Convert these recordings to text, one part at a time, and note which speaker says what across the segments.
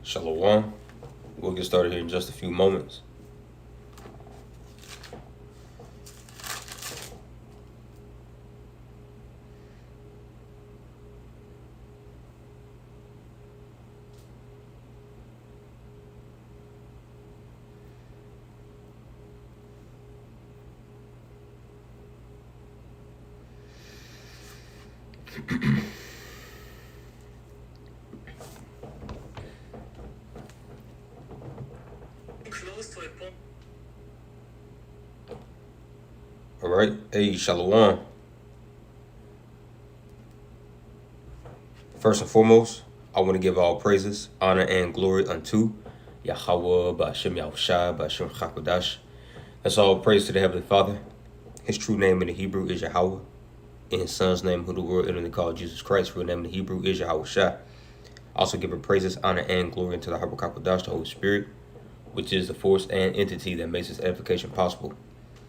Speaker 1: Shalom. We'll get started here in just a few moments. All right. Hey, Shalom. First and foremost, I want to give all praises, honor, and glory unto Yahweh, Ba'ashem Yahushua, Ba'ashem Chakodash. That's all praise to the Heavenly Father. His true name in the Hebrew is Yahweh. In his son's name, who the world inwardly called Jesus Christ, real name in the Hebrew is Yahushua. Also give praises, honor, and glory unto the Yahweh Chakodash, the Holy Spirit, which is the force and entity that makes this edification possible.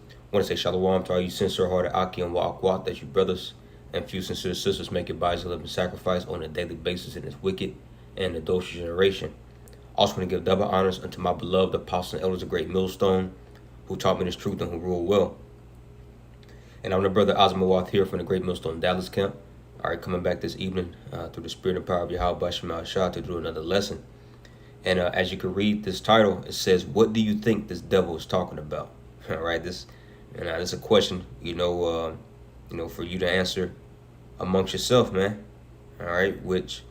Speaker 1: I want to say shalom to all you sincere-hearted Aki and Wa'akwat, that you brothers and few sincere sisters make your bodies a living sacrifice on a daily basis in this wicked and adulterous generation. Also want to give double honors unto my beloved apostles and elders of Great Millstone, who taught me this truth and who rule well. And I'm the brother Azmawath here from the Great Millstone Dallas camp. All right, coming back this evening through the spirit and power of Yahweh Ba'ashem Yahushua to do another lesson. And as you can read this title, it says, "What do you think this devil is talking about?" All right, this is a question, for you to answer amongst yourself, man. All right, which,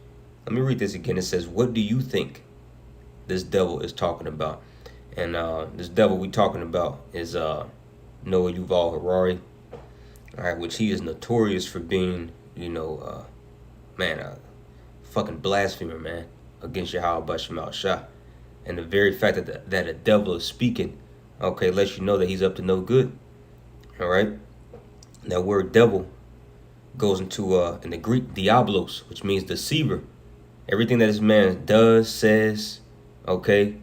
Speaker 1: let me read this again. It says, "What do you think this devil is talking about?" And this devil we talking about is Noah Yuval Harari. All right, which he is notorious for being, a fucking blasphemer, man, against Yahweh Ba'ashem Yahushua. And the very fact that a devil is speaking, okay, lets you know that he's up to no good. All right. That word devil goes into in the Greek diablos, which means deceiver. Everything that this man does, says, okay,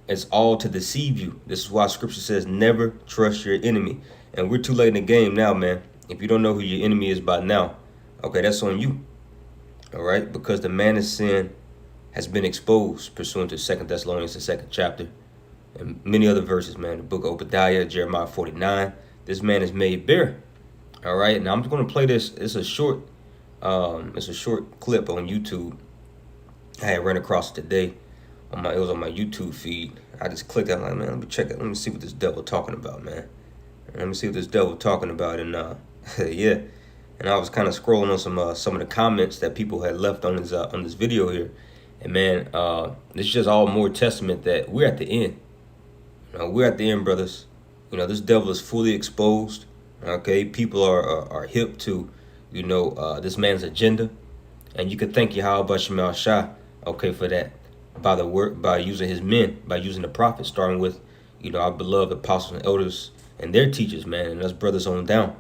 Speaker 1: it's all to deceive you. This is why scripture says never trust your enemy. And we're too late in the game now, man. If you don't know who your enemy is by now, okay, that's on you. All right, because the man of sin has been exposed pursuant to 2 Thessalonians, the 2nd chapter, and many other verses, man. The book of Obadiah, Jeremiah 49. This man is made bare. All right, now I'm just going to play this. It's a short clip on YouTube. I had run across it today. It was on my YouTube feed. I just clicked it. I'm like, man, let me check it. Let me see what this devil talking about, man. Let me see what this devil talking about. And yeah. And I was kind of scrolling on some of the comments that people had left on this video here. And man, it's just all more testament that we're at the end. We're at the end, brothers. This devil is fully exposed. Okay, people are hip to, this man's agenda, and you could thank Yahweh Ba'ashem Yahushua, okay, for that, by using his men, by using the prophets, starting with, our beloved apostles and elders and their teachers, man, and us brothers on down.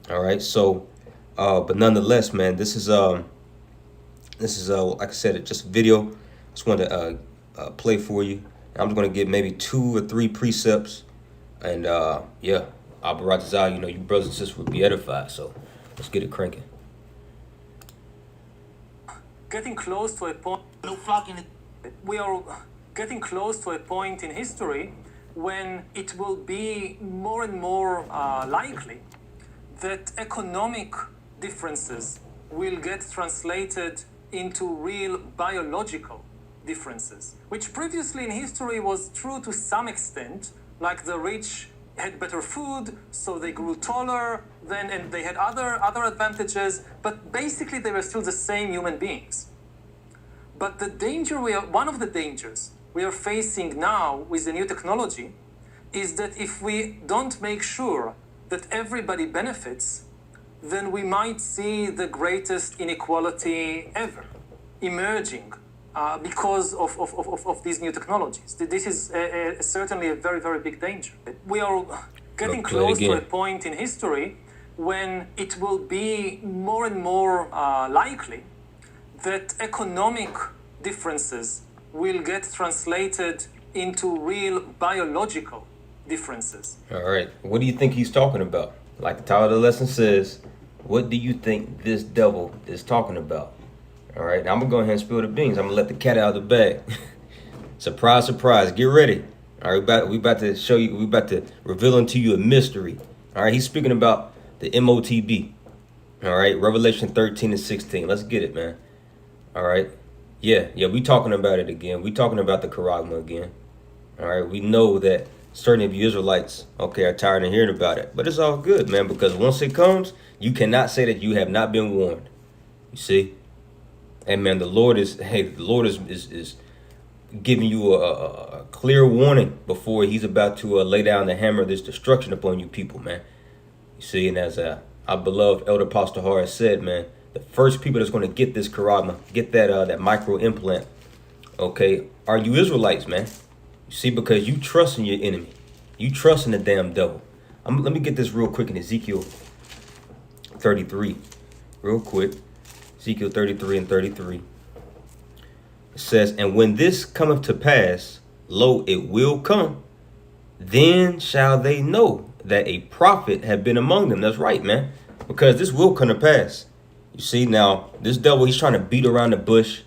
Speaker 1: All right, so, but nonetheless, man, this is like I said, it's just a video. I just wanted to play for you. I'm just gonna give maybe 2 or 3 precepts. And yeah, Abaratazah, you brothers and sisters would be edified. So let's get it cranking.
Speaker 2: Getting close to a point. We are getting close to a point in history when it will be more and more likely that economic differences will get translated into real biological differences, which previously in history was true to some extent. Like the rich had better food, so they grew taller then, and they had other advantages, but basically they were still the same human beings. But one of the dangers we are facing now with the new technology is that if we don't make sure that everybody benefits, then we might see the greatest inequality ever emerging. Because of these new technologies. This is certainly a very, very big danger. We are getting close to a point in history when it will be more and more likely that economic differences will get translated into real biological differences.
Speaker 1: All right, what do you think he's talking about? Like the title of the lesson says, what do you think this devil is talking about? All right, now I'm gonna go ahead and spill the beans. I'm gonna let the cat out of the bag. Surprise, surprise. Get ready. All right, we about to show you. We about to reveal unto you a mystery. All right, he's speaking about the MOTB. All right, Revelation 13 and 16. Let's get it, man. All right. Yeah, we talking about it again. We talking about the charagma again. All right, we know that certain of you Israelites, okay, are tired of hearing about it. But it's all good, man, because once it comes, you cannot say that you have not been warned. You see? And man, the Lord is giving you a clear warning before he's about to lay down the hammer of this destruction upon you people, man. You see, and as our beloved Elder Apostle Horace said, man, the first people that's going to get this charagma, get that micro implant, okay, are you Israelites, man. You see, because you trust in your enemy. You trust in the damn devil. Let me get this real quick in Ezekiel 33. Real quick. Ezekiel 33 and 33. It says, and when this cometh to pass, lo, it will come. Then shall they know that a prophet have been among them. That's right, man. Because this will come to pass. You see, now, this devil, he's trying to beat around the bush.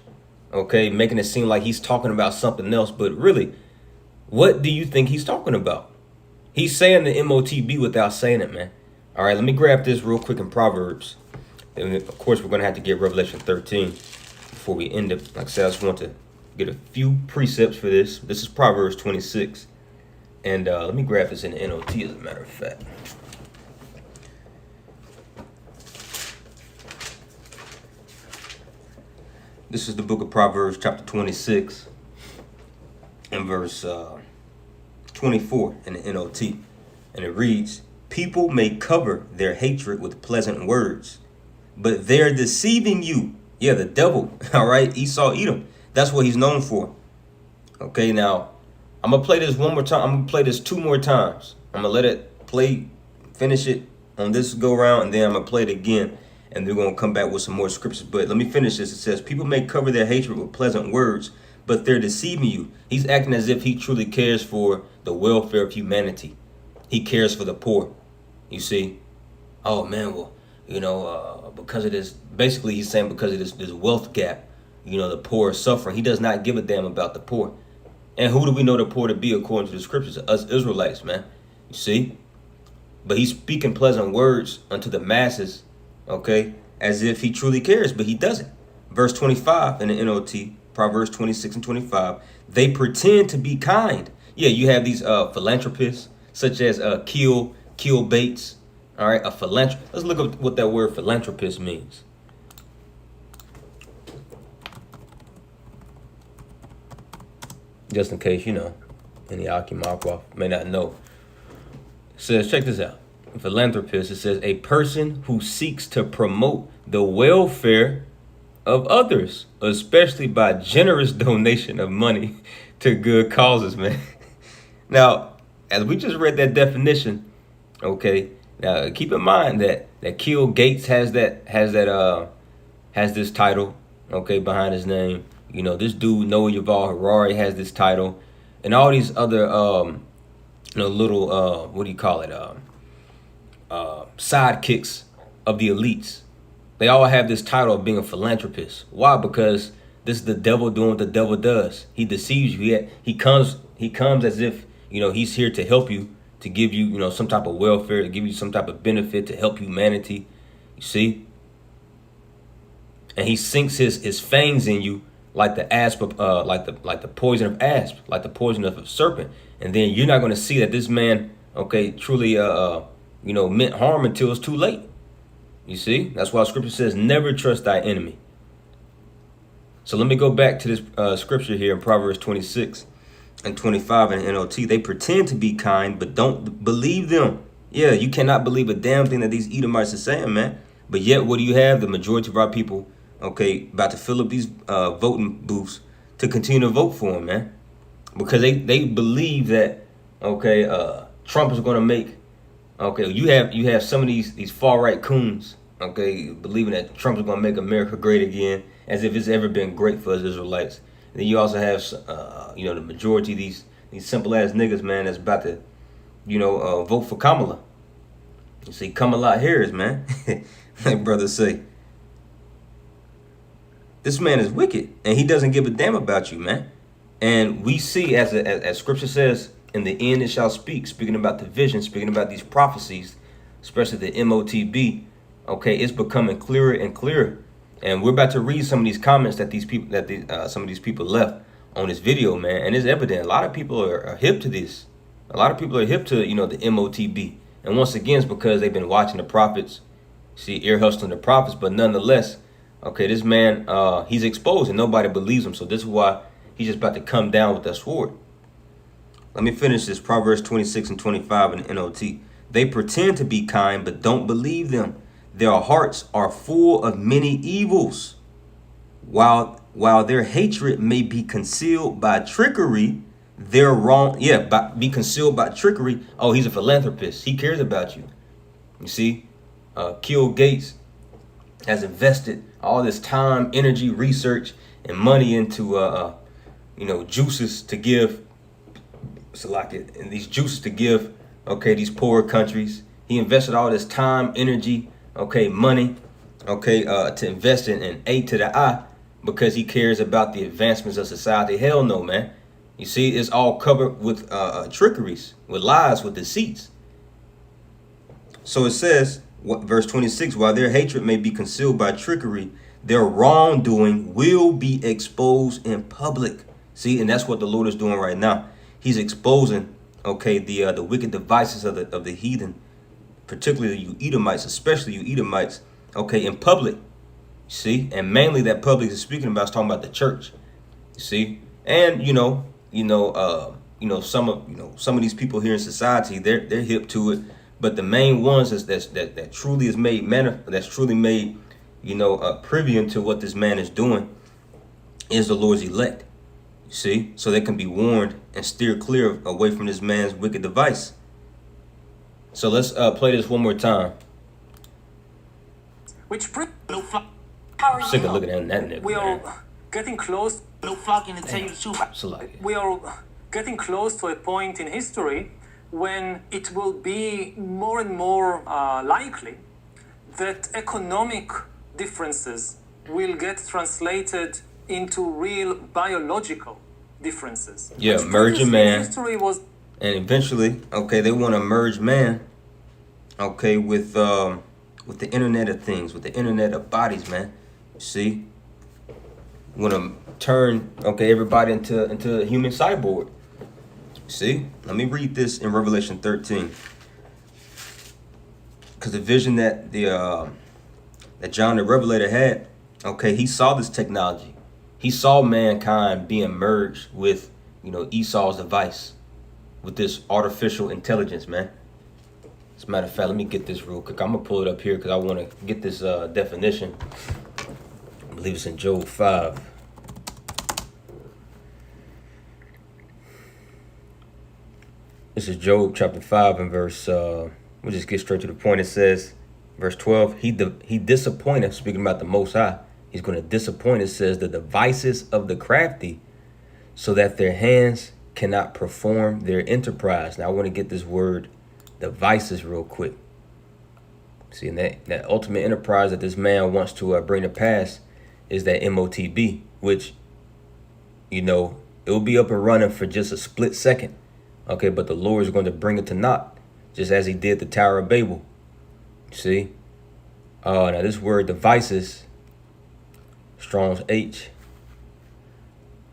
Speaker 1: Okay, making it seem like he's talking about something else. But really, what do you think he's talking about? He's saying the MOTB without saying it, man. All right, let me grab this real quick in Proverbs. And of course, we're going to have to get Revelation 13 before we end it. Like I said, I just want to get a few precepts for this. This is Proverbs 26. And let me grab this in the NOT, as a matter of fact. This is the book of Proverbs, chapter 26, and verse 24 in the NOT. And it reads, people may cover their hatred with pleasant words, but they're deceiving you. Yeah, the devil, all right, Esau, Edom. That's what he's known for. Okay, now, I'm going to play this one more time. I'm going to play this 2 more times. I'm going to let it play, finish it on this go round, and then I'm going to play it again. And they're going to come back with some more scriptures. But let me finish this. It says, people may cover their hatred with pleasant words, but they're deceiving you. He's acting as if he truly cares for the welfare of humanity. He cares for the poor. You see? Oh, man, well, you know, because of this, basically he's saying because of this wealth gap, you know, the poor are suffering. He does not give a damn about the poor. And who do we know the poor to be according to the scriptures? Us Israelites, man. You see? But he's speaking pleasant words unto the masses, okay, as if he truly cares, but he doesn't. Verse 25 in the NOT, Proverbs 26 and 25, they pretend to be kind. Yeah, you have these philanthropists, such as Keel Bates. All right, a philanthropist. Let's look up what that word philanthropist means. Just in case, you know, any Akimakwa may not know. It says, check this out. Philanthropist, it says, a person who seeks to promote the welfare of others, especially by generous donation of money to good causes, man. Now, as we just read that definition, okay, now keep in mind that Keel Gates has this title, okay, behind his name. You know, this dude, Noah Yuval Harari, has this title, and all these other, little, what do you call it, sidekicks of the elites. They all have this title of being a philanthropist. Why? Because this is the devil doing what the devil does. He deceives you. He comes as if, you know, he's here to help you, to give you, you know, some type of welfare, to give you some type of benefit, to help humanity. You see? And he sinks his fangs in you like the asp of, like the poison of asp, like the poison of a serpent. And then you're not going to see that this man, okay, truly, meant harm until it's too late. You see? That's why scripture says, never trust thy enemy. So let me go back to this scripture here in Proverbs 26 and 25 in NOT. They pretend to be kind, but don't believe them. Yeah, you cannot believe a damn thing that these Edomites are saying, man. But yet, what do you have? The majority of our people, okay, about to fill up these voting booths to continue to vote for him, man. Because they believe that, okay, Trump is going to make, okay, you have some of these far-right coons, okay, believing that Trump is going to make America great again, as if it's ever been great for us Israelites. And then you also have, the majority of these simple-ass niggas, man, that's about to, vote for Kamala. You see, Kamala Harris, man, like brothers say. This man is wicked, and he doesn't give a damn about you, man. And we see, as Scripture says, in the end it shall speak, speaking about the vision, speaking about these prophecies, especially the MOTB. Okay, it's becoming clearer and clearer. And we're about to read some of these comments that some of these people left on this video, man. And it's evident a lot of people are hip to this. A lot of people are hip to, the MOTB. And once again, it's because they've been watching the prophets, ear hustling the prophets. But nonetheless, okay, this man, he's exposed and nobody believes him. So this is why he's just about to come down with that sword. Let me finish this. Proverbs 26 and 25 in the NOT. They pretend to be kind, but don't believe them. Their hearts are full of many evils. While their hatred may be concealed by trickery, they're wrong. Yeah, be concealed by trickery. Oh, he's a philanthropist. He cares about you. You see, Bill Gates has invested all this time, energy, research, and money into juices to give. And these juices to give. Okay, these poor countries. He invested all this time, energy, money, to invest in A to the I, because he cares about the advancements of society. Hell no, man. You see, it's all covered with trickeries, with lies, with deceits. So it says, verse 26, while their hatred may be concealed by trickery, their wrongdoing will be exposed in public. See, and that's what the Lord is doing right now. He's exposing, the wicked devices of the heathen, particularly you Edomites, especially you Edomites, in public. See, and mainly that public is speaking about is talking about the church. You see, and some of these people here in society, they're hip to it, but the main ones that truly is made that's truly made privy to what this man is doing is the Lord's elect. You see, so they can be warned and steer clear away from this man's wicked device. So let's play this one more time. Sick of looking at that nigga.
Speaker 2: We are getting close. We are getting close to a point in history when it will be more and more likely that economic differences will get translated into real biological differences.
Speaker 1: Yeah, merging man. And eventually, they want to merge man, with the Internet of Things, with the Internet of Bodies, man. See, want to turn everybody into a human cyborg. See, let me read this in Revelation 13, because the vision that that John the Revelator had, he saw this technology. He saw mankind being merged with Esau's device, with this artificial intelligence, man. As a matter of fact, let me get this real quick. I'm gonna pull it up here because I want to get this definition. I believe it's in Job 5. This is Job chapter 5 and verse, we'll just get straight to the point. It says, verse 12, he disappointed, speaking about the Most High, he's going to disappoint, it says, the devices of the crafty so that their hands cannot perform their enterprise. Now, I want to get this word devices real quick. See, and that ultimate enterprise that this man wants to bring to pass is that MOTB, which, it will be up and running for just a split second. But the Lord is going to bring it to naught, just as he did the Tower of Babel. See? Now this word devices, Strong's H,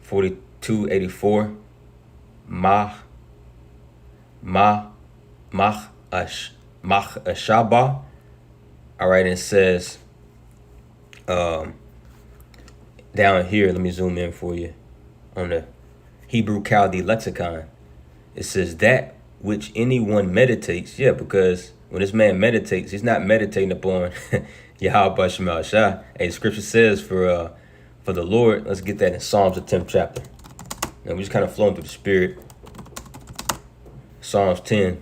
Speaker 1: 4284, ashaba. All right, it says down here, let me zoom in for you on the Hebrew Chaldee lexicon. It says that which anyone meditates. Yeah, because when this man meditates, he's not meditating upon Yahweh Shemal Shah. Hey, scripture says for the Lord, let's get that in Psalms, the 10th chapter. Now we're just kind of flowing through the spirit. Psalms 10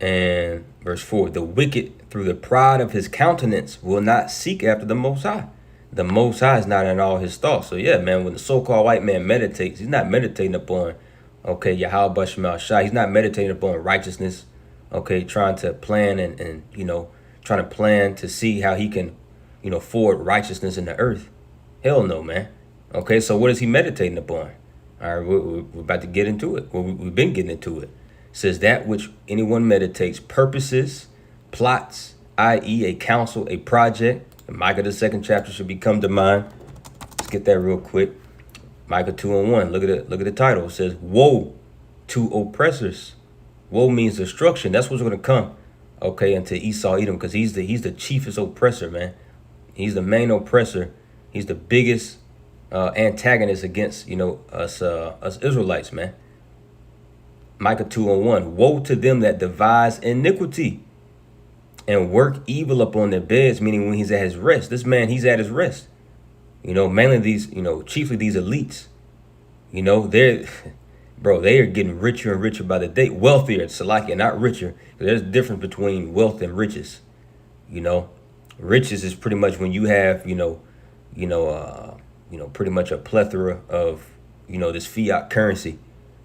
Speaker 1: and verse 4. The wicked through the pride of his countenance will not seek after the Most High. The Most High is not in all his thoughts. So yeah, man, when the so-called white man meditates, he's not meditating upon Yahweh Shemal Shah. He's not meditating upon righteousness. Trying to plan and trying to plan to see how he can, forward righteousness in the earth. Hell no, man. Okay, so what is he meditating upon? All right, we're about to get into it. Well, we've been getting into it. It says that which anyone meditates, purposes, plots, i.e. a counsel, a project. And Micah, the 2nd chapter, should be come to mind. Let's get that real quick. Micah 2:1. Look at the title. It says, woe to oppressors. Woe means destruction. That's what's going to come. Okay, into Esau, Edom, because he's the chiefest oppressor, man. He's the main oppressor. He's the biggest antagonist against, us Israelites, man. Micah 2:1. Woe to them that devise iniquity and work evil upon their beds, meaning when he's at his rest. This man, he's at his rest. Mainly these, chiefly these elites. They are getting richer and richer by the day. Wealthier, Salakia, not richer. There's a difference between wealth and riches. Riches is pretty much when you have, pretty much a plethora of, this fiat currency.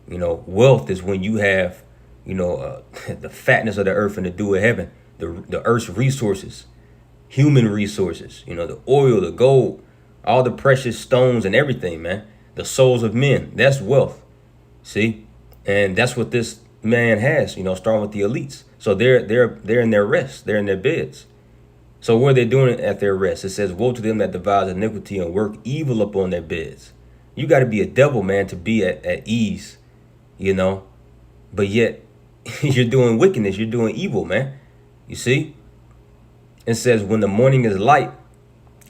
Speaker 1: Wealth is when you have, the fatness of the earth and the dew of heaven, the earth's resources, human resources, the oil, the gold, all the precious stones and everything, man. The souls of men, that's wealth. See? And that's what this man has, starting with the elites. So they're in their rest. They're in their beds. So what are they doing at their rest? It says, woe to them that devise iniquity and work evil upon their beds. You got to be a devil, man, to be at ease, but yet you're doing wickedness. You're doing evil, man. You see? It says, when the morning is light,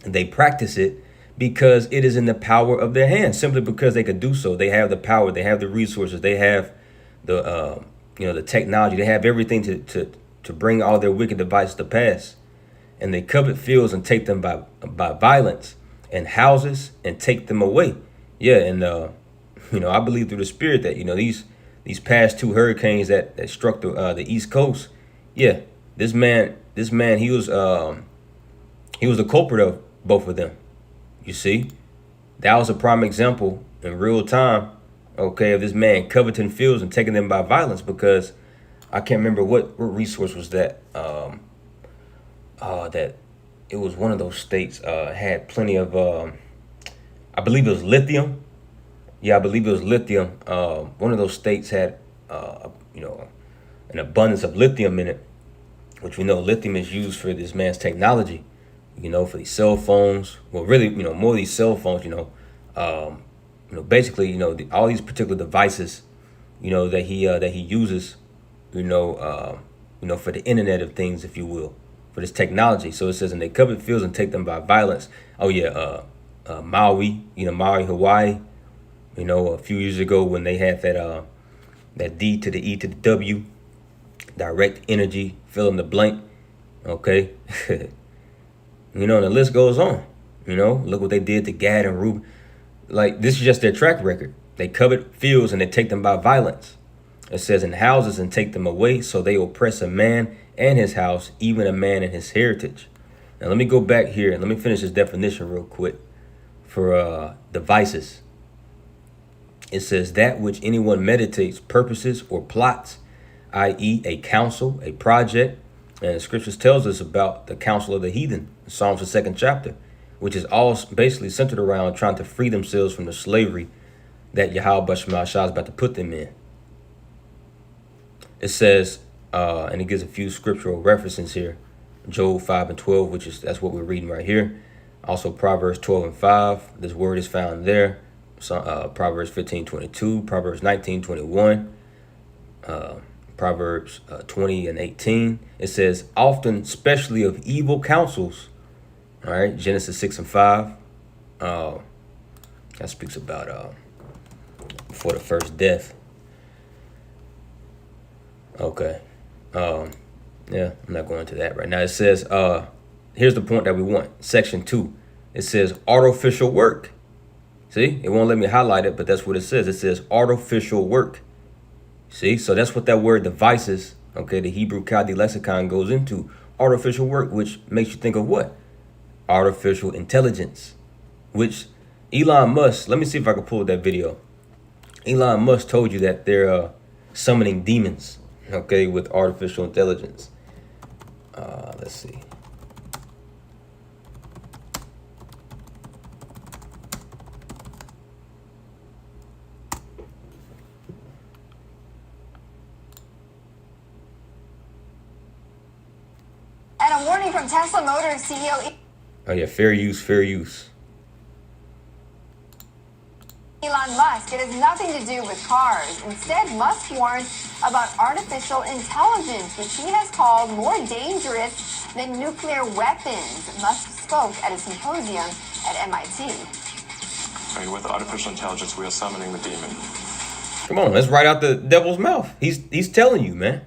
Speaker 1: they practice it because it is in the power of their hands, simply because they could do so. They have the power. They have the resources. They have the technology. They have everything to bring all their wicked devices to pass. And they covet fields and take them by violence, and houses and take them away. Yeah, and I believe through the Spirit that these past 2 hurricanes that struck the East Coast. Yeah, this man he was the culprit of both of them. You see, that was a prime example in real time. Okay, of this man coveting fields and taking them by violence, because I can't remember what resource was that. That it was one of those states had plenty of I believe it was lithium. Yeah, I believe it was lithium. One of those states had an abundance of lithium in it, which we know lithium is used for this man's technology, for these cell phones. Well, really, more of these cell phones, basically, all these particular devices, that he uses, for the Internet of Things, if you will, for this technology. So it says, and they covet fields and take them by violence. Oh yeah, Maui, Maui, Hawaii. A few years ago when they had that D to the E to the W, direct energy, fill in the blank. Okay. And the list goes on. Look what they did to Gad and Reuben. Like, this is just their track record. They covet fields and they take them by violence. It says, in houses and take them away, so they oppress a man and his house, even a man and his heritage. Now let me go back here and let me finish this definition real quick for devices. It says that which anyone meditates, purposes, or plots, i.e. a counsel, a project. And the scriptures tells us about the counsel of the heathen, Psalms the 2nd chapter, which is all basically centered around trying to free themselves from the slavery that Yahweh Bashmal Shah is about to put them in. It says, and it gives a few scriptural references here, Job 5:12, that's what we're reading right here. Also Proverbs 12:5, this word is found there. So, Proverbs 15:22, Proverbs 19:21, Proverbs 20:18. It says, often, especially of evil counsels. All right, Genesis 6:5. That speaks about before the first death. Okay. Yeah, I'm not going into that right now. It says, here's the point that we want. Section 2. It says artificial work. See, it won't let me highlight it, but that's what it says. It says artificial work. See, so that's what that word devices, okay, the Hebrew Chaldee lexicon goes into. Artificial work, which makes you think of what? Artificial intelligence, which Elon Musk, let me see if I can pull that video. Elon Musk told you that they're summoning demons, okay, with artificial intelligence. Let's see.
Speaker 3: Warning from Tesla Motors CEO
Speaker 1: Oh yeah, fair use, fair use.
Speaker 3: Elon Musk. It has nothing to do with cars. Instead, Musk warns about artificial intelligence, which he has called more dangerous than nuclear weapons. Musk spoke at a symposium at MIT.
Speaker 4: With artificial intelligence, we are summoning the demon.
Speaker 1: Come on, that's right out the devil's mouth. He's telling you, man.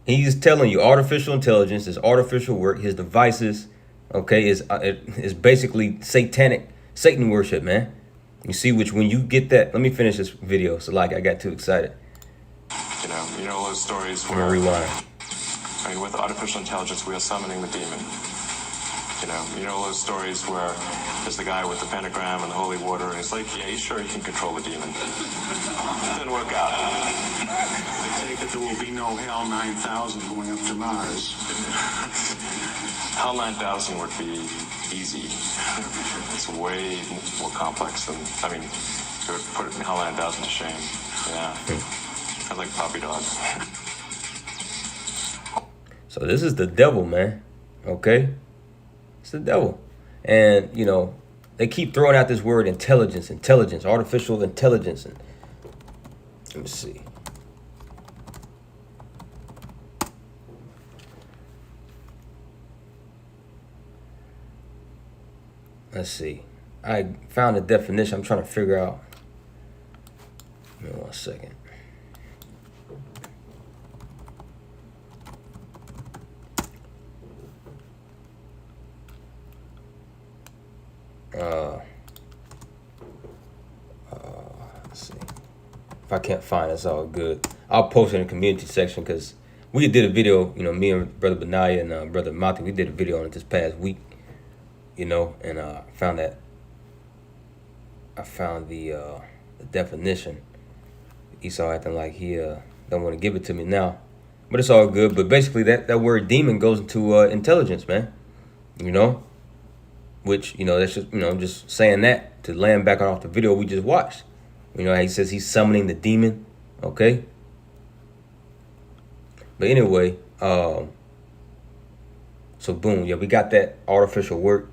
Speaker 1: He's telling you artificial intelligence is artificial work. His devices, okay, is basically satanic Satan worship, man. You see, which when you get that, let me finish this video. So like I got too excited.
Speaker 4: You know those stories
Speaker 1: I'm
Speaker 4: where
Speaker 1: gonna rewind.
Speaker 4: with artificial intelligence, we are summoning the demon. You know those stories where there's the guy with the pentagram and the holy water, and he's like, yeah, he's sure he can control the demon. Didn't work out.
Speaker 5: I take it there will be no HAL 9000 going up to Mars.
Speaker 4: HAL 9000 would be easy. It's way more complex than, it would put HAL 9000 to shame. Yeah. I like puppy dog.
Speaker 1: So this is the devil, man. Okay? It's the devil. And, they keep throwing out this word intelligence, artificial intelligence. And let me see. Let's see. I found a definition. I'm trying to figure out. Give me 1 second. Let's see. If I can't find it, it's all good. I'll post it in the community section because we did a video, me and Brother Benaya and Brother Mati, we did a video on it this past week, and I found the definition. Esau acting like he don't want to give it to me now, but it's all good. But basically that word demon goes into intelligence, man, which, that's just, I'm just saying that to land back off the video we just watched. He says he's summoning the demon, okay? But anyway, so boom, yeah, we got that artificial work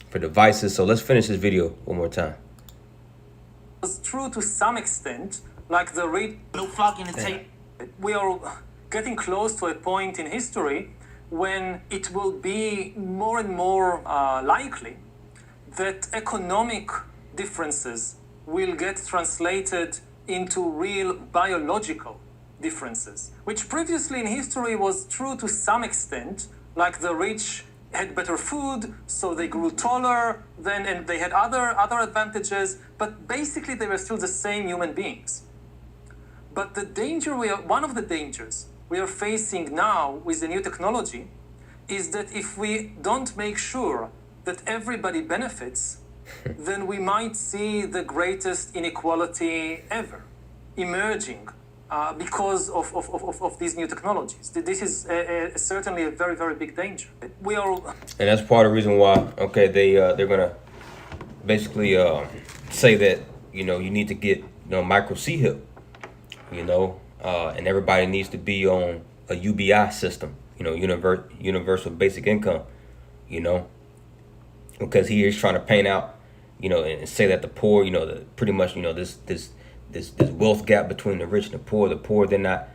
Speaker 1: for devices. So let's finish this video one more time.
Speaker 2: It's true to some extent, like the
Speaker 6: No flock in the tape.
Speaker 2: we are getting close to a point in history when it will be more and more likely that economic differences will get translated into real biological differences, which previously in history was true to some extent, like the rich had better food, so they grew taller then, and they had other advantages, but basically they were still the same human beings. But one of the dangers we are facing now with the new technology is that if we don't make sure that everybody benefits, then we might see the greatest inequality ever emerging because of these new technologies. This is certainly a very, very big danger.
Speaker 1: And that's part of the reason why, they're gonna basically say that you need to get micro C-HIP, and everybody needs to be on a UBI system, universal basic income, because he is trying to paint out, and say that the poor, pretty much, this wealth gap between the rich and the poor, they're not,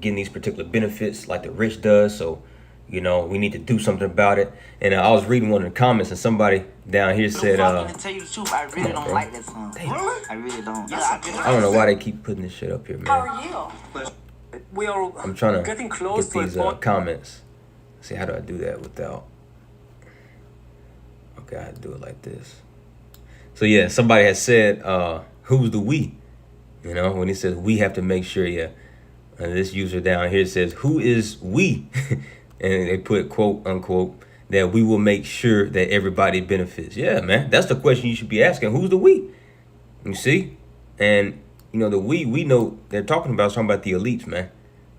Speaker 1: getting these particular benefits like the rich does. So, we need to do something about it. And I was reading one of the comments, and somebody down here said,
Speaker 6: to tell you the truth, I really don't like that song.
Speaker 5: Really?
Speaker 6: I really don't.
Speaker 1: I don't know why they keep putting this shit up here, man.
Speaker 3: How are you?
Speaker 2: We are
Speaker 1: I'm trying to
Speaker 2: getting close
Speaker 1: get
Speaker 2: to
Speaker 1: these
Speaker 2: a point.
Speaker 1: comments. See, how do I do that without? Okay, I had to do it like this. So yeah, somebody has said, who's the we? When he says we have to make sure, yeah. And this user down here says, who is we? And they put quote unquote that we will make sure that everybody benefits. Yeah, man, that's the question you should be asking. Who's the we? You see? And the we know they're talking about the elites, man.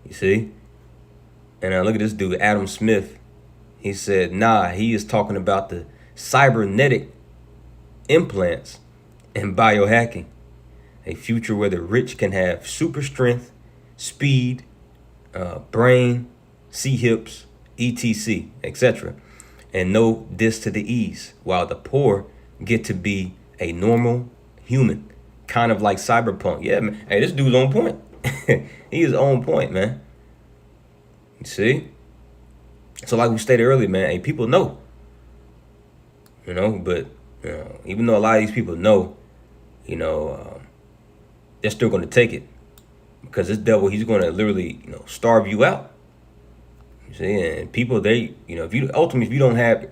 Speaker 1: You see? And look at this dude, Adam Smith. He said, he is talking about the cybernetic implants and biohacking, a future where the rich can have super strength, speed, brain, C hips, etc., etc., and no this to the ease, while the poor get to be a normal human, kind of like Cyberpunk. Yeah, man. Hey, this dude's on point. He is on point, man. You see? So like we stated earlier, man, hey, people know. But even though a lot of these people know, they're still going to take it. Because this devil, he's going to literally, starve you out. You see, and people, if you don't have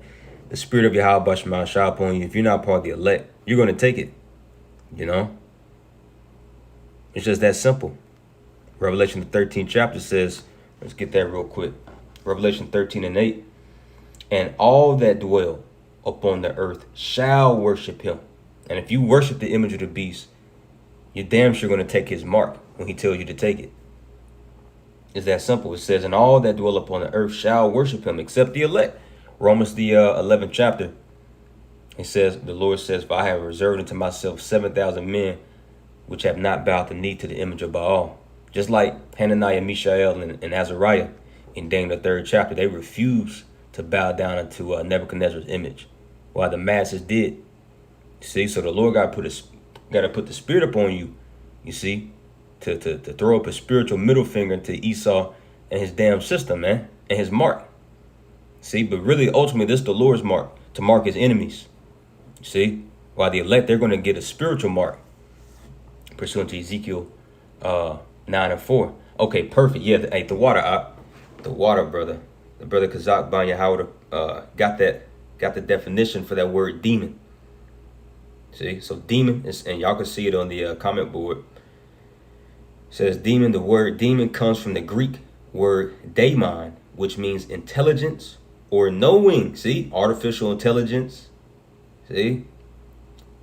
Speaker 1: the spirit of Yahweh Shema Shah upon you, if you're not part of the elect, you're going to take it. It's just that simple. Revelation, the 13th chapter says, let's get that real quick. Revelation 13:8, and all that dwell upon the earth shall worship him. And if you worship the image of the beast, you're damn sure going to take his mark when he tells you to take it. It's that simple. It says, and all that dwell upon the earth shall worship him, except the elect. Romans, the 11th chapter. It says, the Lord says, for I have reserved unto myself 7,000 men, which have not bowed the knee to the image of Baal. Just like Hananiah, Mishael, and Azariah in Daniel, the 3rd chapter, they refused to bow down unto Nebuchadnezzar's image, while the masses did. See, so the Lord got to put the spirit upon you, you see, to throw up a spiritual middle finger to Esau and his damn system, man, and his mark. See, but really, ultimately, this is the Lord's mark, to mark his enemies. You see, while the elect, they're going to get a spiritual mark, pursuant to Ezekiel 9:4. Okay, perfect. Yeah, the water, brother. The brother Kazak Banya Howard got the definition for that word demon. See, so demon is, and y'all can see it on the comment board. It says demon. The word demon comes from the Greek word daimon, which means intelligence or knowing. See, artificial intelligence. See,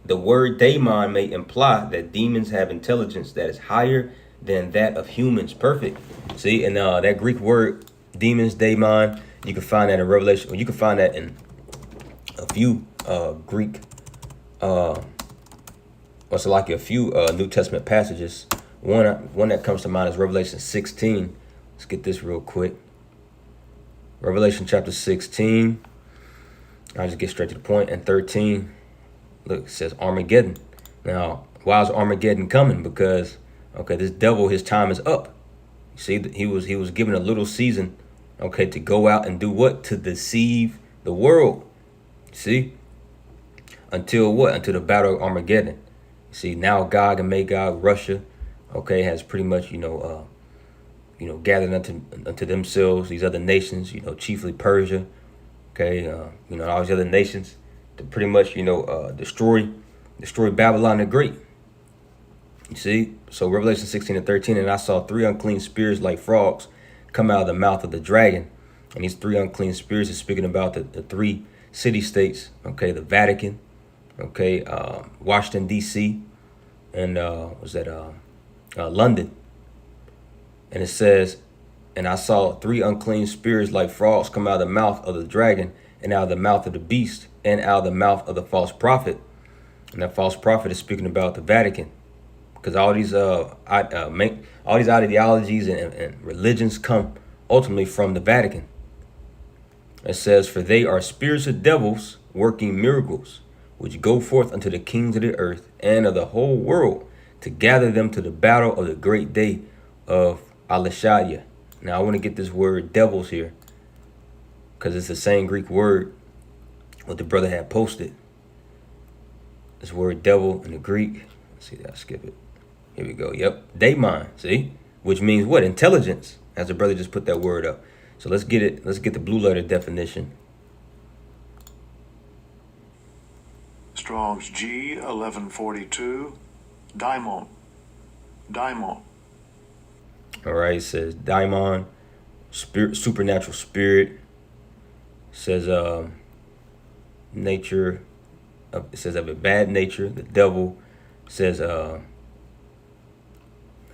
Speaker 1: the word daimon may imply that demons have intelligence that is higher than that of humans. Perfect. See, and that Greek word demons, daimon, you can find that in Revelation. You can find that in a few Greek, a few New Testament passages. One that comes to mind is Revelation 16. Let's get this real quick. Revelation chapter 16. I'll just get straight to the point. And 13, look, it says Armageddon. Now, why is Armageddon coming? Because, this devil, his time is up. You see, he was given a little season, to go out and do what? To deceive the world. See? Until what? Until the battle of Armageddon. See, now Gog and Magog, Russia, has pretty much, gathered unto themselves these other nations, chiefly Persia, all these other nations to pretty much, destroy Babylon the Great. You see, so Revelation 16:13, and I saw 3 unclean spirits like frogs come out of the mouth of the dragon. And these 3 unclean spirits is speaking about the 3 city-states, the Vatican, Washington, D.C., and London. And it says, and I saw 3 unclean spirits like frogs come out of the mouth of the dragon, and out of the mouth of the beast, and out of the mouth of the false prophet. And that false prophet is speaking about the Vatican. Because all these ideologies and religions come ultimately from the Vatican. It says, for they are spirits of devils working miracles, which go forth unto the kings of the earth and of the whole world, to gather them to the battle of the great day of Alashaya. Now I want to get this word devils here, because it's the same Greek word what the brother had posted. This word devil in the Greek. Let's see, I'll skip it. Here we go. Yep. Daimon. See? Which means what? Intelligence. As the brother just put that word up. So let's get it. Let's get the blue letter definition.
Speaker 5: Strong's G 1142. Daimon. Daimon.
Speaker 1: All right. It says daimon, spirit, supernatural spirit. It says nature. It says of a bad nature. The devil. It says let's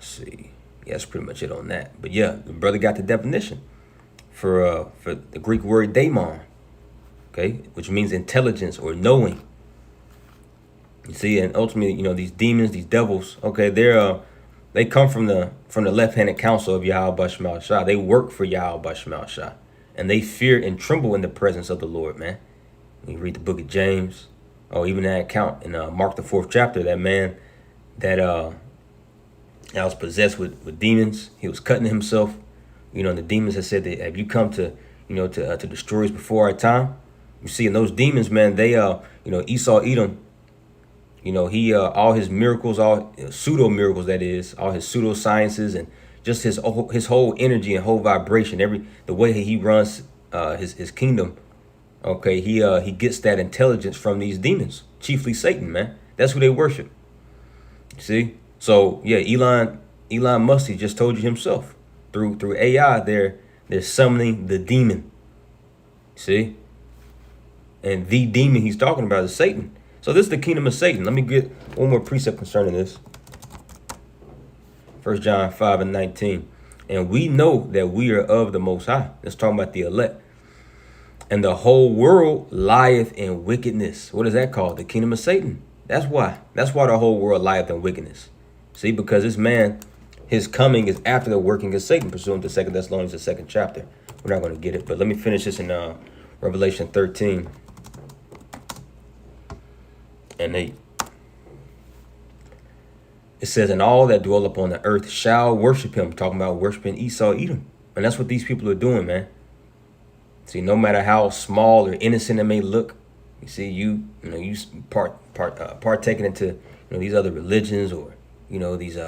Speaker 1: see. Yeah, that's pretty much it on that. But yeah, the brother got the definition for the Greek word daimon, which means intelligence or knowing. You see, and ultimately, these demons, these devils, they're They come from the left-handed counsel of Yahweh Shema Shah. They work for Yahweh Shema Shah. And they fear and tremble in the presence of the Lord, man. You read the book of James, or even that account in Mark the 4th chapter, that man that was possessed with demons, he was cutting himself. You know, the demons had said that, have you come to, you know, to destroy us before our time? You see, in those demons, man, they, you know, Esau Edom, you know, he, all his miracles, all pseudo miracles, that is, all his pseudo sciences, and just his whole energy and whole vibration, the way he runs his kingdom. Okay, he gets that intelligence from these demons, chiefly Satan, man. That's who they worship. See, so yeah, Elon Musk, he just told you himself through AI, they're summoning the demon. See, and the demon he's talking about is Satan. So this is the kingdom of Satan. Let me get one more precept concerning this. 1 John 5:19. And we know that we are of the Most High. That's talking about the elect. And the whole world lieth in wickedness. What is that called? The kingdom of Satan. That's why. That's why the whole world lieth in wickedness. See, because this man, his coming is after the working of Satan, pursuant to 2 Thessalonians, the 2nd chapter. We're not going to get it, but let me finish this in Revelation 13 and 8. It says, and all that dwell upon the earth shall worship him. Talking about worshiping Esau Edom. And that's what these people are doing, man. See, no matter how small or innocent it may look, you see, you partaking into, you know, these other religions, or, you know, these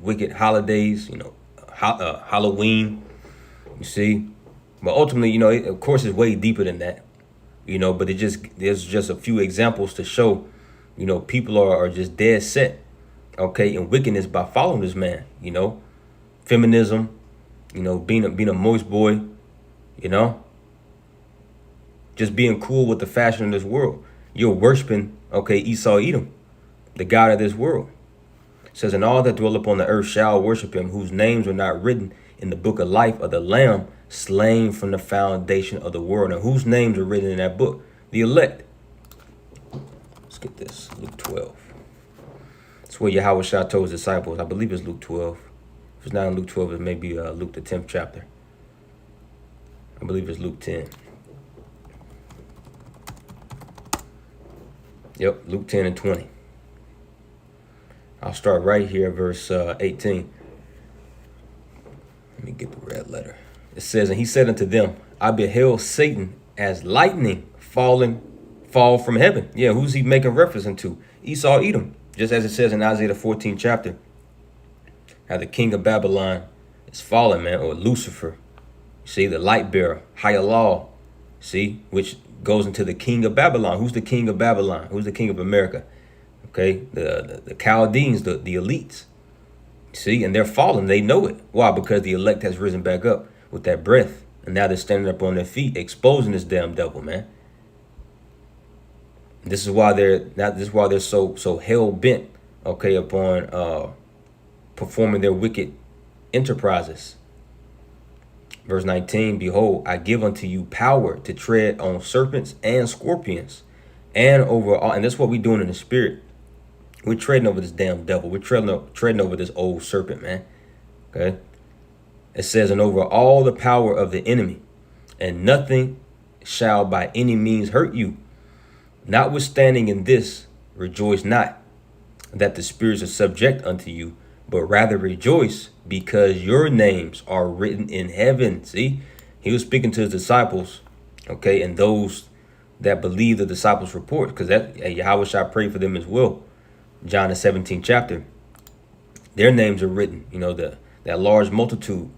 Speaker 1: wicked holidays, you know, Halloween, you see. But ultimately, you know, of course, it's way deeper than that, you know. But there's just a few examples to show, you know, people are just dead set, okay, in wickedness by following this man. You know, feminism, you know, being a moist boy, you know, just being cool with the fashion of this world. You're worshiping, okay, Esau Edom, the God of this world. It says, and all that dwell upon the earth shall worship him, whose names are not written in the book of life of the Lamb, slain from the foundation of the world. And whose names are written in that book? The elect. Let's get this. Luke 12. That's where Yahweh Shah told his disciples. I believe it's Luke 12. If it's not in Luke 12, it may be Luke the 10th chapter. I believe it's Luke 10. Yep, Luke 10 and 20. I'll start right here, verse 18. Let me get the red letter. It says, and he said unto them, I beheld Satan as lightning fall from heaven. Yeah, who's he making reference to? Esau Edom. Just as it says in Isaiah the 14th chapter, how the king of Babylon is fallen, man, or Lucifer. See, the light bearer, Hayalal, see, which goes into the king of Babylon. Who's the king of Babylon? Who's the king of America? Okay, the Chaldeans, the elites. See, and they're fallen. They know it. Why? Because the elect has risen back up with that breath, and now they're standing up on their feet, exposing this damn devil, man. This is why they're so hell bent, okay, upon performing their wicked enterprises. Verse 19, behold, I give unto you power to tread on serpents and scorpions, and over all. And that's what we're doing in the spirit. We're treading over this damn devil. We're treading over this old serpent, man. Okay. It says, and over all the power of the enemy, and nothing shall by any means hurt you. Notwithstanding in this, rejoice not that the spirits are subject unto you, but rather rejoice because your names are written in heaven. See, he was speaking to his disciples, okay, and those that believe the disciples' report, because that Yahweh shall pray for them as well. John the 17th chapter, their names are written. You know, that large multitude,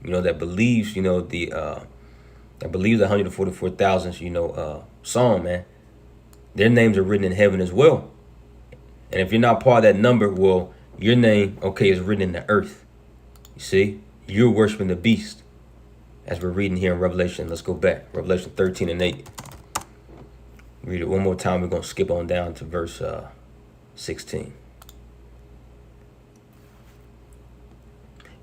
Speaker 1: you know, that believes, you know, that believes 144,000, you know, psalm, man. Their names are written in heaven as well. And if you're not part of that number, well, your name, okay, is written in the earth. You see, you're worshiping the beast, as we're reading here in Revelation. Let's go back. Revelation 13 and 8. Read it one more time. We're going to skip on down to verse 16.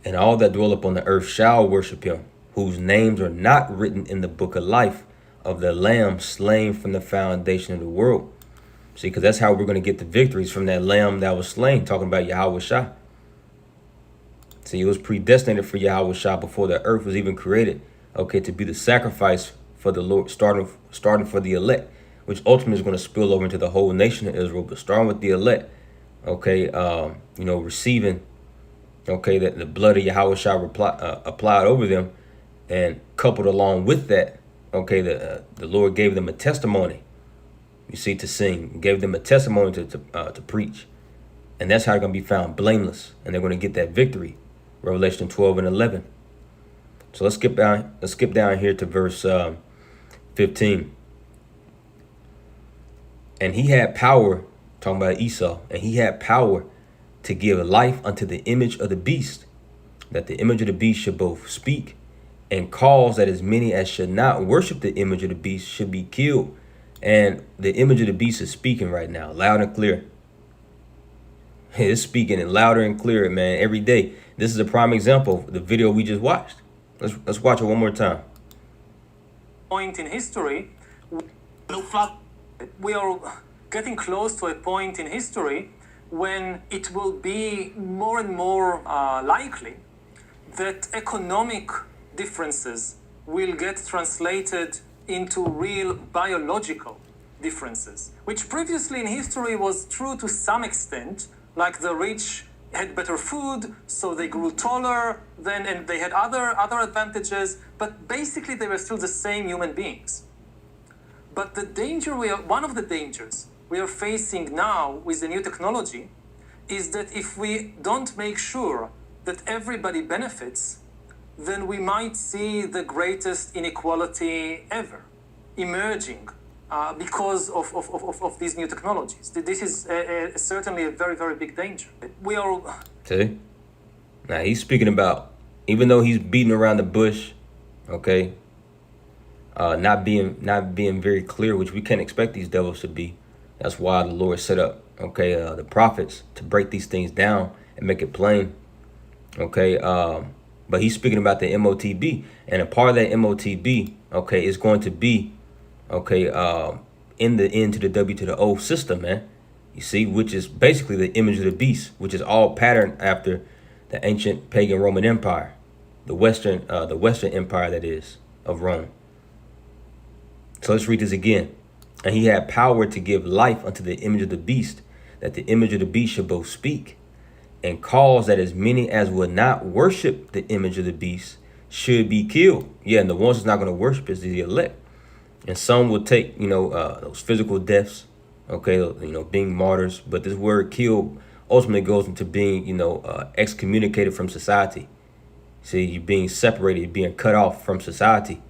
Speaker 1: And all that dwell upon the earth shall worship him, whose names are not written in the book of life of the Lamb slain from the foundation of the world. See, because that's how we're going to get the victories, from that Lamb that was slain, talking about Yahweh Shah. See, it was predestinated for Yahweh Shah before the earth was even created, okay, to be the sacrifice for the Lord, starting for the elect, which ultimately is going to spill over into the whole nation of Israel, but starting with the elect, okay, receiving, okay, that the blood of Yahweh Shah applied over them, and coupled along with that, okay, the Lord gave them a testimony, you see, to sing, gave them a testimony to preach, and that's how they're going to be found blameless, and they're going to get that victory. Revelation 12 and 11. So let's skip down here to verse 15. And he had power, talking about Esau, and he had power to give life unto the image of the beast, that the image of the beast should both speak and cause that as many as should not worship the image of the beast should be killed. And the image of the beast is speaking right now, loud and clear. It's speaking it louder and clearer, man, every day. This is a prime example of the video we just watched. Let's watch it one more time.
Speaker 2: Point in history, we are getting close to a point in history when it will be more and more likely that economic differences will get translated into real biological differences, which previously in history was true to some extent, like the rich had better food, so they grew taller then, and they had other advantages, but basically they were still the same human beings. But the danger one of the dangers we are facing now with the new technology is that if we don't make sure that everybody benefits, then we might see the greatest inequality ever emerging because of these new technologies. This is certainly a very, very big danger. We are...
Speaker 1: See? Now he's speaking about, even though he's beating around the bush, okay, not being very clear, which we can't expect these devils to be. That's why the Lord set up, okay, the prophets to break these things down and make it plain, okay. But he's speaking about the MOTB, and a part of that MOTB, okay, is going to be, okay, in the N to the W to the O system, man. You see, which is basically the image of the beast, which is all patterned after the ancient pagan Roman Empire, the Western Empire, that is, of Rome. So let's read this again. And he had power to give life unto the image of the beast, that the image of the beast should both speak and cause that as many as would not worship the image of the beast should be killed. Yeah, and the ones that's not going to worship is the elect. And some will take, those physical deaths, okay, being martyrs. But this word kill ultimately goes into being, excommunicated from society. See, you're being separated, you're being cut off from society.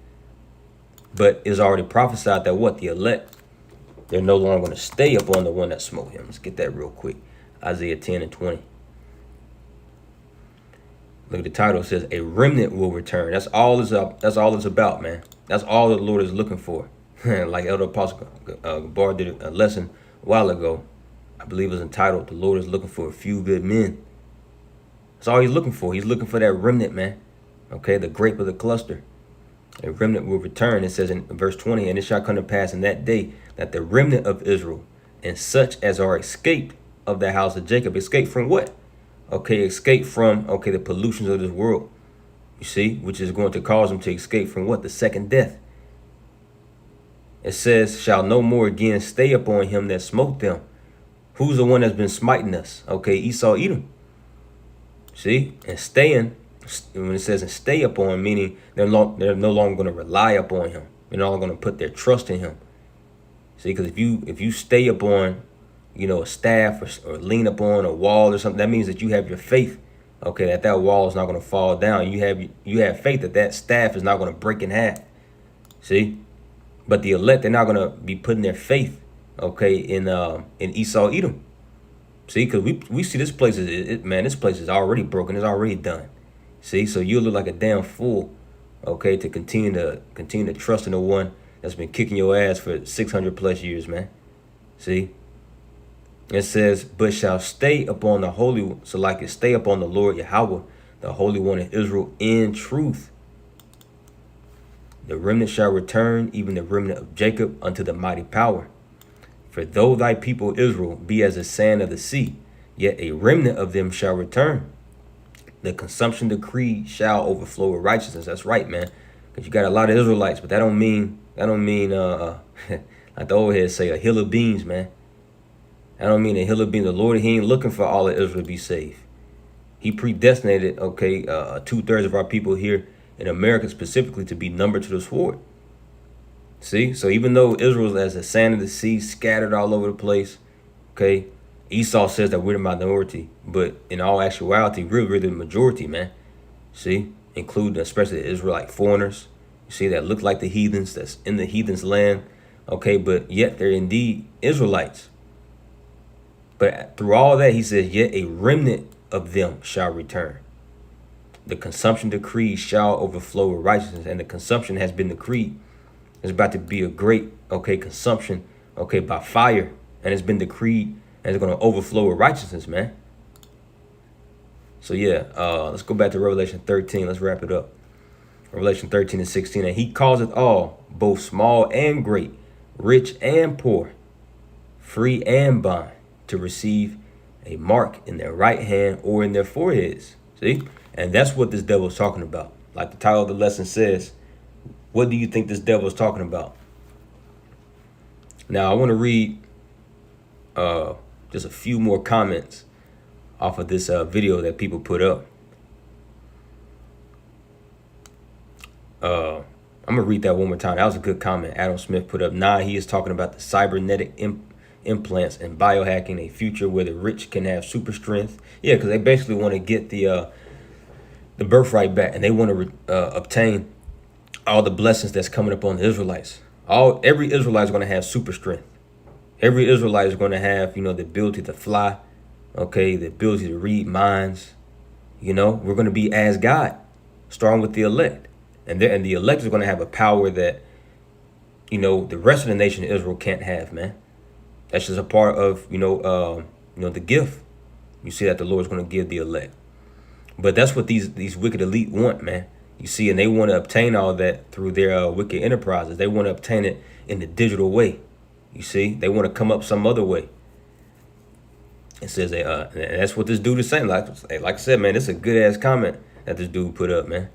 Speaker 1: But it's already prophesied that what? The elect, they're no longer going to stay up on the one that smote him. Let's get that real quick. Isaiah 10 and 20. Look at the title. It says, a remnant will return. That's all it's about, man. That's all the Lord is looking for. Like Elder Apostle Gabar did a lesson a while ago. I believe it was entitled, The Lord is Looking for a Few Good Men. That's all he's looking for. He's looking for that remnant, man. Okay, the grape of the cluster. A remnant will return. It says in verse 20, and it shall come to pass in that day that the remnant of Israel and such as are escaped of the house of Jacob. Escape from what? Okay, escape from, the pollutions of this world. You see, which is going to cause them to escape from what? The second death. It says, shall no more again stay upon him that smote them. Who's the one that's been smiting us? Okay, Esau, Edom. See, and staying, when it says and stay upon, meaning they're no longer going to rely upon him. They're no longer going to put their trust in him. See, because if you stay upon, a staff or lean upon a wall or something, that means that you have your faith, okay, that wall is not going to fall down. You have faith that staff is not going to break in half. See, but the elect, they're not going to be putting their faith, okay, in Esau, Edom. See, because we see this place this place is already broken. It's already done. See, so you look like a damn fool, okay, to continue to trust in the one that's been kicking your ass for 600 plus years, man. See, it says, but shall stay upon the Holy One. So like it stay upon the Lord Yahweh, the Holy One of Israel in truth. The remnant shall return, even the remnant of Jacob, unto the mighty power. For though thy people Israel be as the sand of the sea, yet a remnant of them shall return. The consumption decree shall overflow with righteousness. That's right, man. Because you got a lot of Israelites, but that don't mean like the old heads say, a hill of beans, man. That don't mean a hill of beans. The Lord, he ain't looking for all of Israel to be saved. He predestinated, 2/3 of our people here in America specifically to be numbered to the sword. See? So even though Israel is as the sand of the sea, scattered all over the place, okay, Esau says that we're the minority, but in all actuality, we're the majority, man. See? Including especially the Israelite foreigners. You see, that look like the heathens, that's in the heathens' land. Okay, but yet they're indeed Israelites. But through all that, he says, yet a remnant of them shall return. The consumption decree shall overflow with righteousness, and the consumption has been decreed. There's about to be a great, consumption, by fire, and it's been decreed, and it's going to overflow with righteousness, man. So yeah, let's go back to Revelation 13. Let's wrap it up. Revelation 13 and 16. And he causeth all, both small and great, rich and poor, free and bond, to receive a mark in their right hand or in their foreheads. See? And that's what this devil is talking about. Like the title of the lesson says, what do you think this devil is talking about? Now, I want to read just a few more comments off of this video that people put up. I'm going to read that one more time. That was a good comment. Adam Smith put up, he is talking about the cybernetic implants and biohacking, a future where the rich can have super strength. Yeah, because they basically want to get the birthright back, and they want to obtain all the blessings that's coming up on the Israelites. Every Israelite is going to have super strength. Every Israelite is going to have, the ability to fly, the ability to read minds. We're going to be as God, starting with the elect. And the elect is going to have a power that, the rest of the nation of Israel can't have, man. That's just a part of, the gift. You see that the Lord's going to give the elect. But that's what these wicked elite want, man. You see, and they want to obtain all that through their wicked enterprises. They want to obtain it in the digital way. You see, they want to come up some other way. It says, and that's what this dude is saying. Like I said, man, it's a good ass comment that this dude put up, man.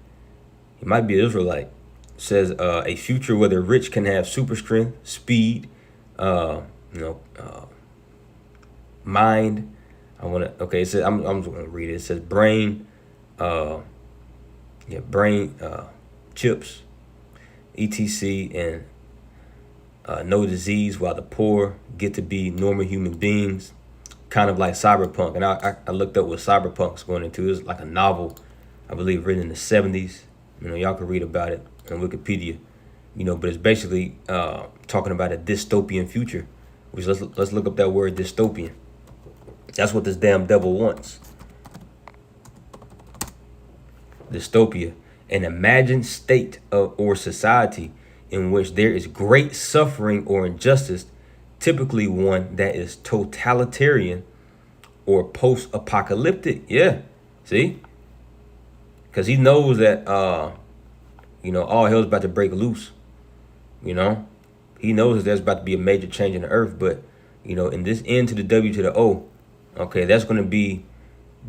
Speaker 1: He might be an Israelite. It says a future where the rich can have super strength, speed, mind. It says, I'm just gonna read it. It says brain, chips, etc. and no disease, while the poor get to be normal human beings, kind of like cyberpunk. And I looked up what cyberpunk's going into. It's like a novel, I believe, written in the 70s. Y'all can read about it on Wikipedia. But it's basically talking about a dystopian future. Which let's look up that word dystopian. That's what this damn devil wants. Dystopia, an imagined state or society in which there is great suffering or injustice, typically one that is totalitarian or post-apocalyptic. Yeah, see? Because he knows that, all hell's about to break loose. He knows that there's about to be a major change in the earth. But, in this N to the W to the O, that's going to be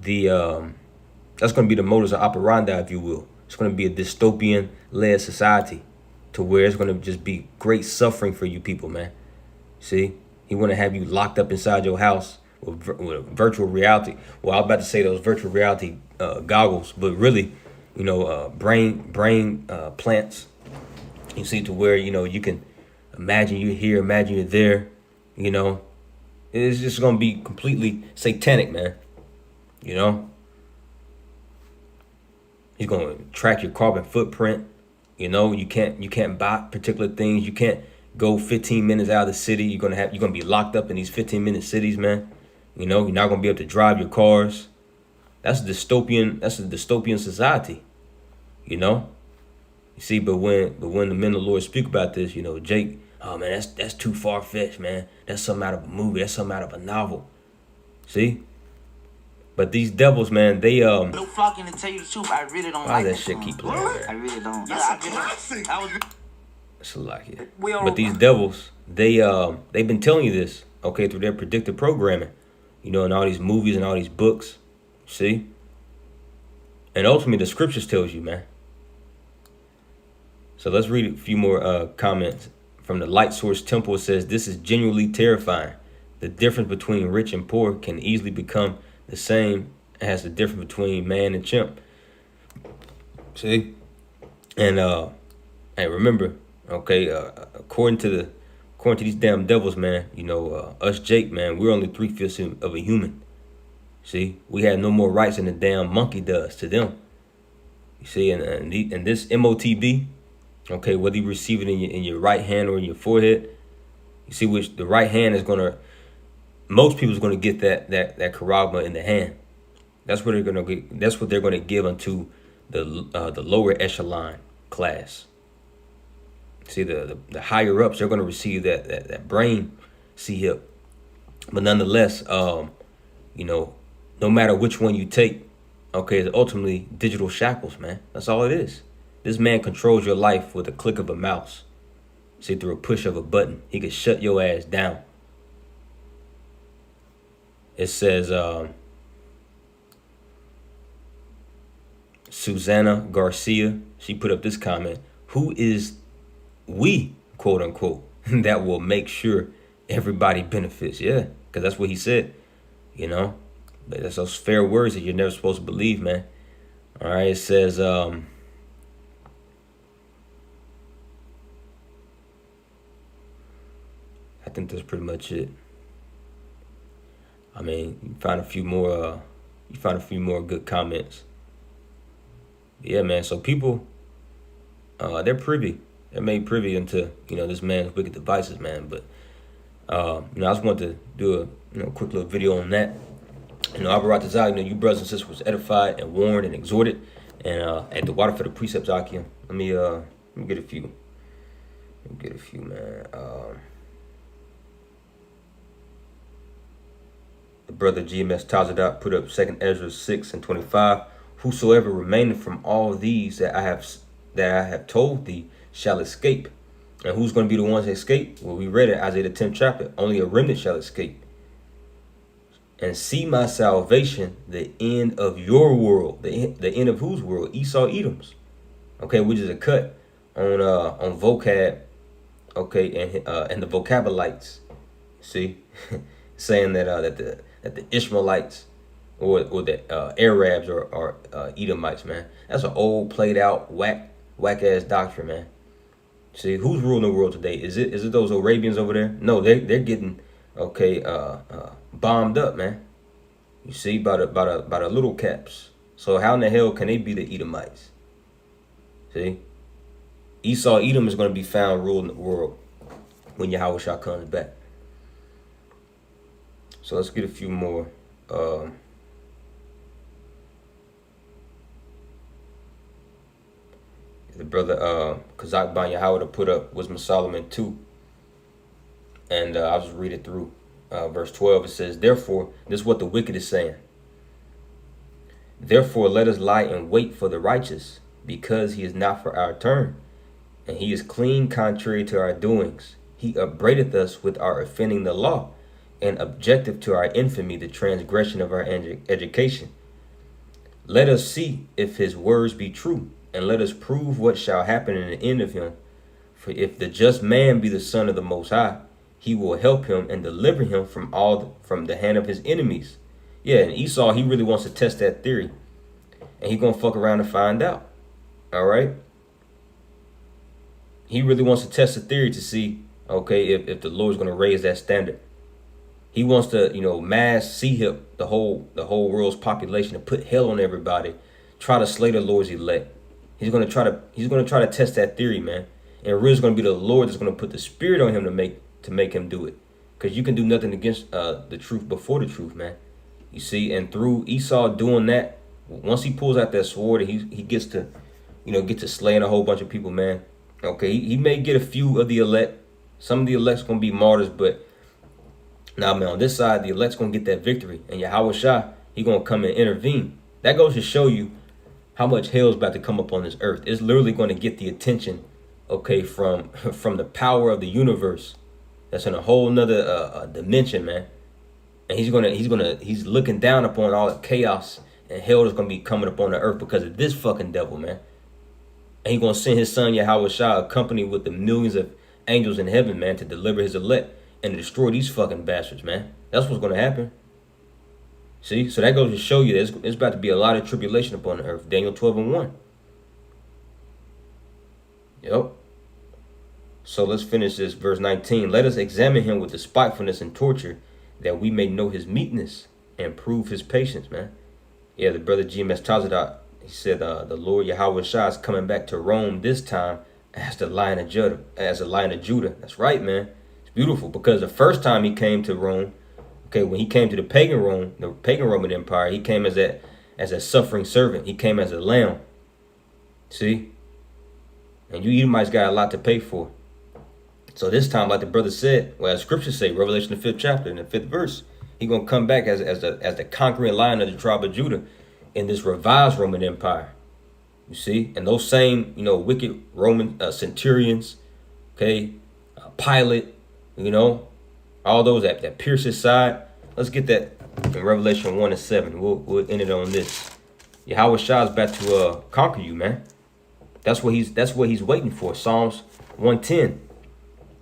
Speaker 1: the modus operandi, if you will. It's going to be a dystopian-led society to where it's going to just be great suffering for you people, man. See? He want to have you locked up inside your house with virtual reality. Well, I was about to say those virtual reality goggles, but really, brain plants. You see, to where, you can imagine you're here, imagine you're there, It's just going to be completely satanic, man. He's going to track your carbon footprint. You can't buy particular things. You can't go 15 minutes out of the city. You're going to be locked up in these 15-minute cities, man. You're not going to be able to drive your cars. That's a dystopian society. You see, but when the men of the Lord speak about this, Jake, oh man, that's too far-fetched, man. That's something out of a movie. That's something out of a novel. See? But these devils, man, they
Speaker 6: No fucking, to tell you the truth, I really don't
Speaker 1: why
Speaker 6: like
Speaker 1: that
Speaker 6: that
Speaker 1: shit
Speaker 6: song.
Speaker 1: keep playing, man?
Speaker 6: I really don't.
Speaker 5: That's
Speaker 6: Yeah,
Speaker 5: a classic.
Speaker 1: It's like it.
Speaker 2: We are-
Speaker 1: But these devils, they've been telling you this, through their predictive programming, and all these movies and all these books. See? And ultimately, the scriptures tells you, man. So let's read a few more comments. From the Light Source Temple, it says, this is genuinely terrifying. The difference between rich and poor can easily become the same as the difference between man and chimp. See? And hey, remember, okay, according to these damn devils, man, you know, us Jake, man, we're only 3/5 of a human. See, we have no more rights than the damn monkey does to them. You see, and this MOTB, okay, whether you receive it in your right hand or in your forehead, you see, which the right hand is gonna, most people's gonna get that charagma in the hand. That's what they're gonna get. That's what they're gonna give unto the lower echelon class. See, the higher ups, they're gonna receive that brain hip. But nonetheless, you know, no matter which one you take, okay, it's ultimately digital shackles, man. That's all it is. This man controls your life with a click of a mouse. See, through a push of a button, he could shut your ass down. It says, Susanna Garcia, she put up this comment. Who is we, quote unquote, that will make sure everybody benefits? Yeah, because that's what he said, you know. But that's those fair words that you're never supposed to believe, man. All right, it says, I think that's pretty much it. I mean, you find a few more good comments. Yeah, man. So people, they're privy. They're made privy into, you know, this man's wicked devices, man. But you know, I just wanted to do a quick little video on that. You know, Abaratazah, you know, you brothers and sisters was edified and warned and exhorted, and at the water for the precepts, Akim. Let me get a few. Man. The brother GMS Tazadat put up 2 Ezra 6:25. Whosoever remaineth from all these that I have told thee shall escape. And who's going to be the ones that escape? Well, we read it, Isaiah the 10th chapter. Only a remnant shall escape. And see my salvation, the end of your world. The end of whose world? Esau Edom's. Okay, which is a cut on vocab. Okay, and the vocabalites. See, saying that the Ishmaelites or the Arabs are Edomites, man. That's an old, played out, whack ass doctrine, man. See, who's ruling the world today? Is it those Arabians over there? No, they're getting bombed up, man. You see, by the little caps. So how in the hell can they be the Edomites? See, Esau Edom is going to be found ruling the world when Yahushua comes back. So let's get a few more. The brother Kazak Ban Yahweh to put up Wisdom of Solomon 2. And I'll just read it through. Verse 12, it says, therefore, this is what the wicked is saying. Therefore, let us lie in wait for the righteous, because he is not for our turn, and he is clean contrary to our doings. He upbraideth us with our offending the law, and objective to our infamy, the transgression of our education. Let us see if his words be true, and let us prove what shall happen in the end of him. For if the just man be the son of the Most High, he will help him and deliver him from the hand of his enemies. Yeah, and Esau, he really wants to test that theory. And he's going to fuck around and find out. All right? He really wants to test the theory to see, okay, if the Lord's going to raise that standard. He wants to, you know, mass C-hip the whole world's population, to put hell on everybody, try to slay the Lord's elect. He's going to try to test that theory, man. And really it's going to be the Lord that's going to put the spirit on him to make him do it. Because you can do nothing against the truth before the truth, man. You see, and through Esau doing that, once he pulls out that sword, and he gets to, you know, get to slaying a whole bunch of people, man. Okay, he may get a few of the elect. Some of the elect's going to be martyrs, but now, man, on this side, the elect's going to get that victory. And Yahushua, he going to come and intervene. That goes to show you how much hell's about to come up on this earth. It's literally going to get the attention, okay, from the power of the universe. That's in a whole nother dimension, man. And he's looking down upon all the chaos And hell is going to be coming upon the earth because of this fucking devil, man. And he's going to send his son, Yahweh Shah, accompanied with the millions of angels in heaven, man, to deliver his elect and to destroy these fucking bastards, man. That's what's going to happen. See? So that goes to show you that there's about to be a lot of tribulation upon the earth. Daniel 12:1. Yep. So let's finish this. Verse 19. Let us examine him with despitefulness and torture, that we may know his meekness and prove his patience, man. Yeah, the brother GMS Tazadat, he said the Lord Yahweh Shah is coming back to Rome this time as the Lion of Judah. That's right, man. It's beautiful because the first time he came to Rome, okay, when he came to the pagan Roman Empire, he came as a suffering servant. He came as a lamb. See? And you Edomites got a lot to pay for. So this time, like the brother said, well, as scriptures say, Revelation the 5th chapter, in the 5th verse, he's going to come back as the conquering lion of the tribe of Judah in this revised Roman Empire. You see? And those same, wicked Roman centurions, okay, Pilate, all those that pierce his side. Let's get that in Revelation 1:7. We'll end it on this. Yahweh Shah is about to conquer you, man. That's what he's waiting for. Psalms 110.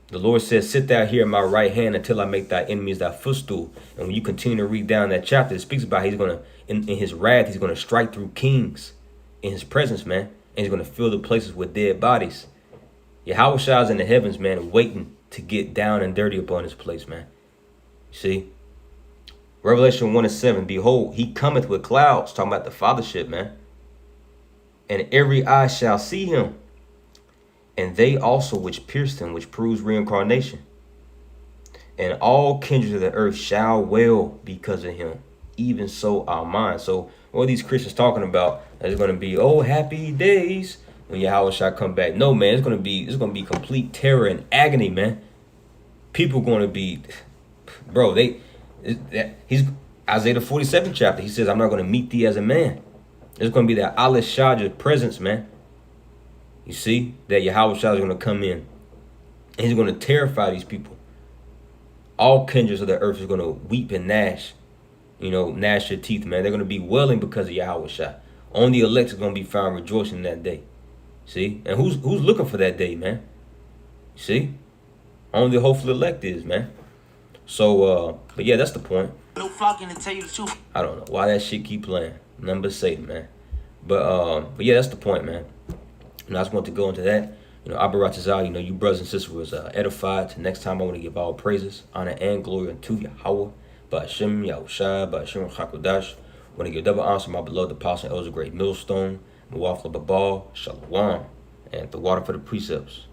Speaker 1: The Lord says, sit thou here at my right hand until I make thy enemies thy footstool. And when you continue to read down that chapter, it speaks about he's going to, in his wrath, he's going to strike through kings in his presence, man. And he's going to fill the places with dead bodies. Yahweh Shah is in the heavens, man, waiting to get down and dirty upon this place, man. See? Revelation 1:7, behold, he cometh with clouds, talking about the fathership, man. And every eye shall see him. And they also which pierced him, which proves reincarnation. And all kindreds of the earth shall wail because of him. Even so our minds. So what are these Christians talking about? That it's going to be, happy days when Yahweh shall come back. No, man, it's going to be complete terror and agony, man. People going to be, bro, he's Isaiah the 47th chapter. He says, I'm not going to meet thee as a man. It's going to be that Allah Shah's presence, man. You see that Yahweh Shah is going to come in. And he's going to terrify these people. All kindreds of the earth is going to weep and gnash. Gnash their teeth, man. They're going to be wailing because of Yahweh Shah. Only the elect is going to be found rejoicing that day. See? And who's looking for that day, man? See? Only the hopeful elect is, man. So, but yeah, that's the point.
Speaker 6: No flocking to tell you the truth.
Speaker 1: I don't know why that shit keep playing. None but Satan, man. But yeah, that's the point, man. I just want to go into that. Abba Ratazal, you brothers and sisters was edified. Till next time, I want to give all praises, honor, and glory unto Yahweh, Ba'ashem, Yahushua, Ba'ashem, Chakodash. I want to give double honor to my beloved apostle, Elder Great Millstone, Muwafla Babal, Shalom, and the water for the precepts.